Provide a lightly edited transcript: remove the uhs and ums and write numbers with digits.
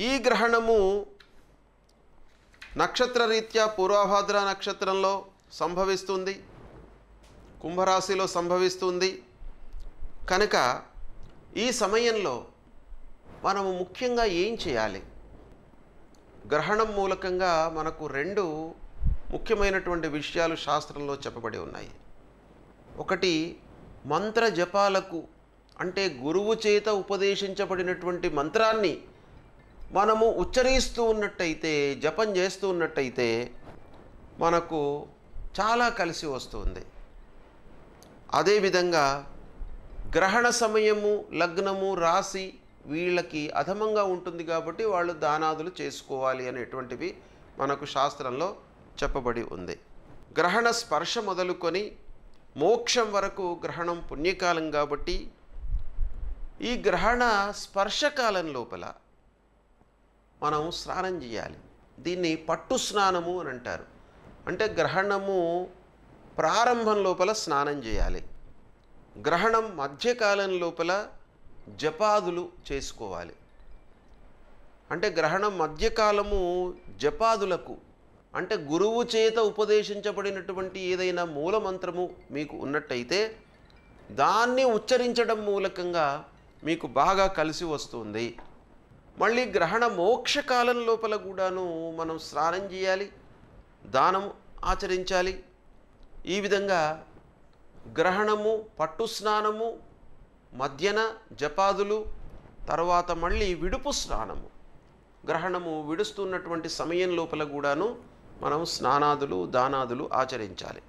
ఈ గ్రహణము నక్షత్ర రీత్యా పూర్వభాద్ర నక్షత్రంలో సంభవిస్తుంది, కుంభరాశిలో సంభవిస్తుంది. కనుక ఈ సమయంలో మనము ముఖ్యంగా ఏం చేయాలి? గ్రహణం మూలకంగా మనకు రెండు ముఖ్యమైనటువంటి విషయాలు శాస్త్రంలో చెప్పబడి ఉన్నాయి. ఒకటి, మంత్ర జపాలకు అంటే గురువు చేత ఉపదేశించబడినటువంటి మంత్రాన్ని మనము ఉచ్చరిస్తూ ఉన్నట్టయితే, జపం చేస్తూ ఉన్నట్టయితే మనకు చాలా కలిసి వస్తుంది. అదేవిధంగా గ్రహణ సమయము, లగ్నము, రాశి వీళ్ళకి అధమంగా ఉంటుంది కాబట్టి వాళ్ళు దానాదులు చేసుకోవాలి అనేటువంటివి మనకు శాస్త్రంలో చెప్పబడి ఉంది. గ్రహణ స్పర్శ మొదలుకొని మోక్షం వరకు గ్రహణం పుణ్యకాలం కాబట్టి ఈ గ్రహణ స్పర్శకాలం లోపల మనం స్నానం చేయాలి. దీన్ని పట్టు స్నానము అని అంటారు. అంటే గ్రహణము ప్రారంభం లోపల స్నానం చేయాలి. గ్రహణం మధ్యకాలం లోపల జపాదులు చేసుకోవాలి. అంటే గ్రహణం మధ్యకాలము జపాదులకు అంటే గురువు చేత ఉపదేశించబడినటువంటి ఏదైనా మూలమంత్రము మీకు ఉన్నట్టయితే దాన్ని ఉచ్చరించడం మూలకంగా మీకు బాగా కలిసి వస్తుంది. మళ్ళీ గ్రహణ మోక్షకాలం లోపల కూడాను మనం స్నానం చేయాలి, దానం ఆచరించాలి. ఈ విధంగా గ్రహణము, పట్టు స్నానము, మధ్యన జపాదులు, తర్వాత మళ్ళీ విడుపు స్నానము, గ్రహణము విడుస్తున్నటువంటి సమయం లోపల కూడాను మనం స్నానాదులు, దానాదులు ఆచరించాలి.